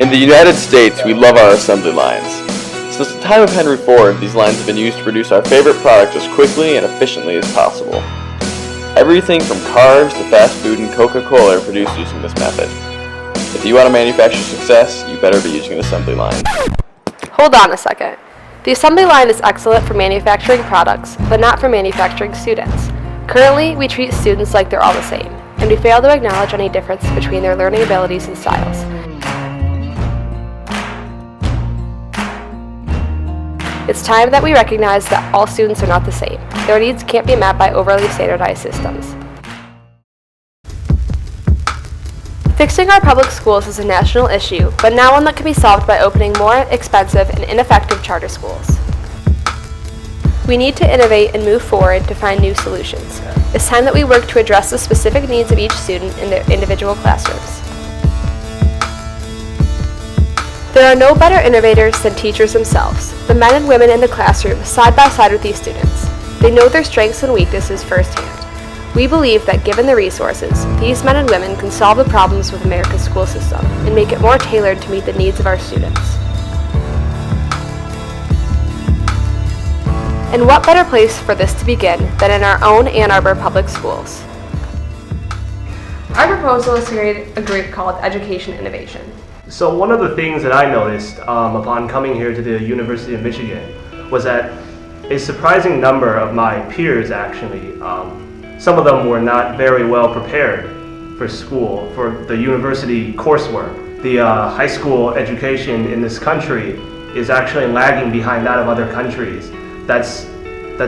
In the United States, we love our assembly lines. Since the time of Henry Ford, these lines have been used to produce our favorite product as quickly and efficiently as possible. Everything from cars to fast food and Coca-Cola are produced using this method. If you want to manufacture success, you better be using an assembly line. Hold on a second. The assembly line is excellent for manufacturing products, but not for manufacturing students. Currently, we treat students like they're all the same, and we fail to acknowledge any difference between their learning abilities and styles. It's time that we recognize that all students are not the same. Their needs can't be met by overly standardized systems. Fixing our public schools is a national issue, but now one that can be solved by opening more expensive and ineffective charter schools. We need to innovate and move forward to find new solutions. It's time that we work to address the specific needs of each student in their individual classrooms. There are no better innovators than teachers themselves, the men and women in the classroom side by side with these students. They know their strengths and weaknesses firsthand. We believe that given the resources, these men and women can solve the problems with America's school system and make it more tailored to meet the needs of our students. And what better place for this to begin than in our own Ann Arbor public schools? Our proposal is to create a group called Education Innovation. So one of the things that I noticed upon coming here to the University of Michigan was that a surprising number of my peers actually, some of them were not very well prepared for school, for the university coursework. The high school education in this country is actually lagging behind that of other countries. That's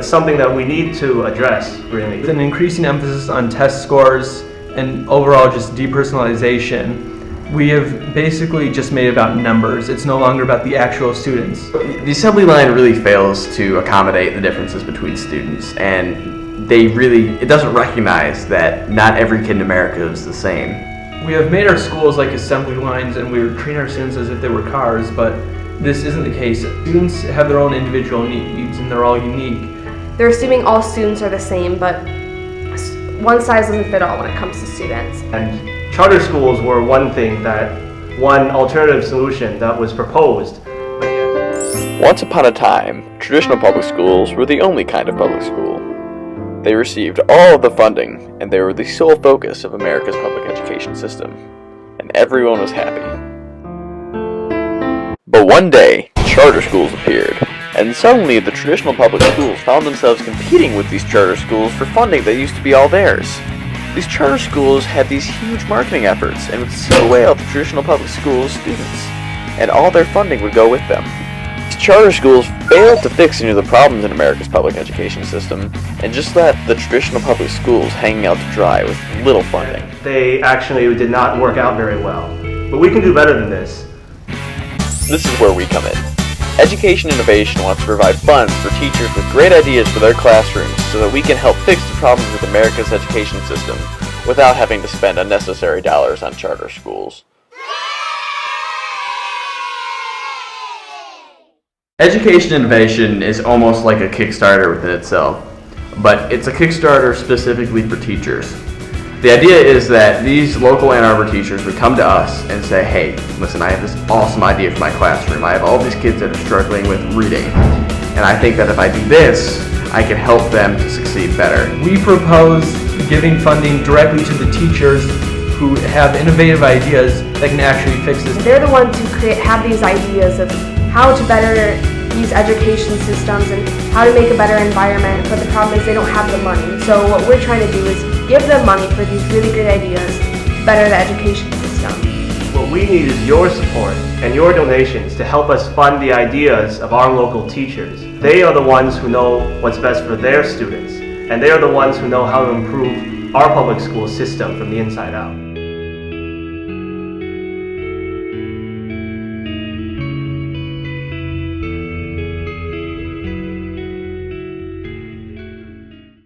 something that we need to address, really. With an increasing emphasis on test scores and overall just depersonalization, we have basically just made it about numbers. It's no longer about the actual students. The assembly line really fails to accommodate the differences between students, and it doesn't recognize that not every kid in America is the same. We have made our schools like assembly lines, and we're treating our students as if they were cars, but this isn't the case. Students have their own individual needs, and they're all unique. They're assuming all students are the same, but one size doesn't fit all when it comes to students. And charter schools were one alternative solution that was proposed. Once upon a time, traditional public schools were the only kind of public school. They received all of the funding, and they were the sole focus of America's public education system, and everyone was happy. But one day, charter schools appeared, and suddenly the traditional public schools found themselves competing with these charter schools for funding that used to be all theirs. These charter schools had these huge marketing efforts and would suck away all the traditional public schools' students, and all their funding would go with them. These charter schools failed to fix any of the problems in America's public education system, and just left the traditional public schools hanging out to dry with little funding. They actually did not work out very well. But we can do better than this. This is where we come in. Education Innovation wants to provide funds for teachers with great ideas for their classrooms so that we can help fix the problems with America's education system without having to spend unnecessary dollars on charter schools. Education innovation is almost like a Kickstarter within itself, but it's a Kickstarter specifically for teachers. The idea is that these local Ann Arbor teachers would come to us and say, hey, listen, I have this awesome idea for my classroom. I have all these kids that are struggling with reading, and I think that if I do this, I can help them to succeed better. We propose giving funding directly to the teachers who have innovative ideas that can actually fix this. They're the ones who have these ideas of how to better use education systems and how to make a better environment, but the problem is they don't have the money. So what we're trying to do is give them money for these really good ideas to better the education system. What we need is your support and your donations to help us fund the ideas of our local teachers. They are the ones who know what's best for their students, and they are the ones who know how to improve our public school system from the inside out.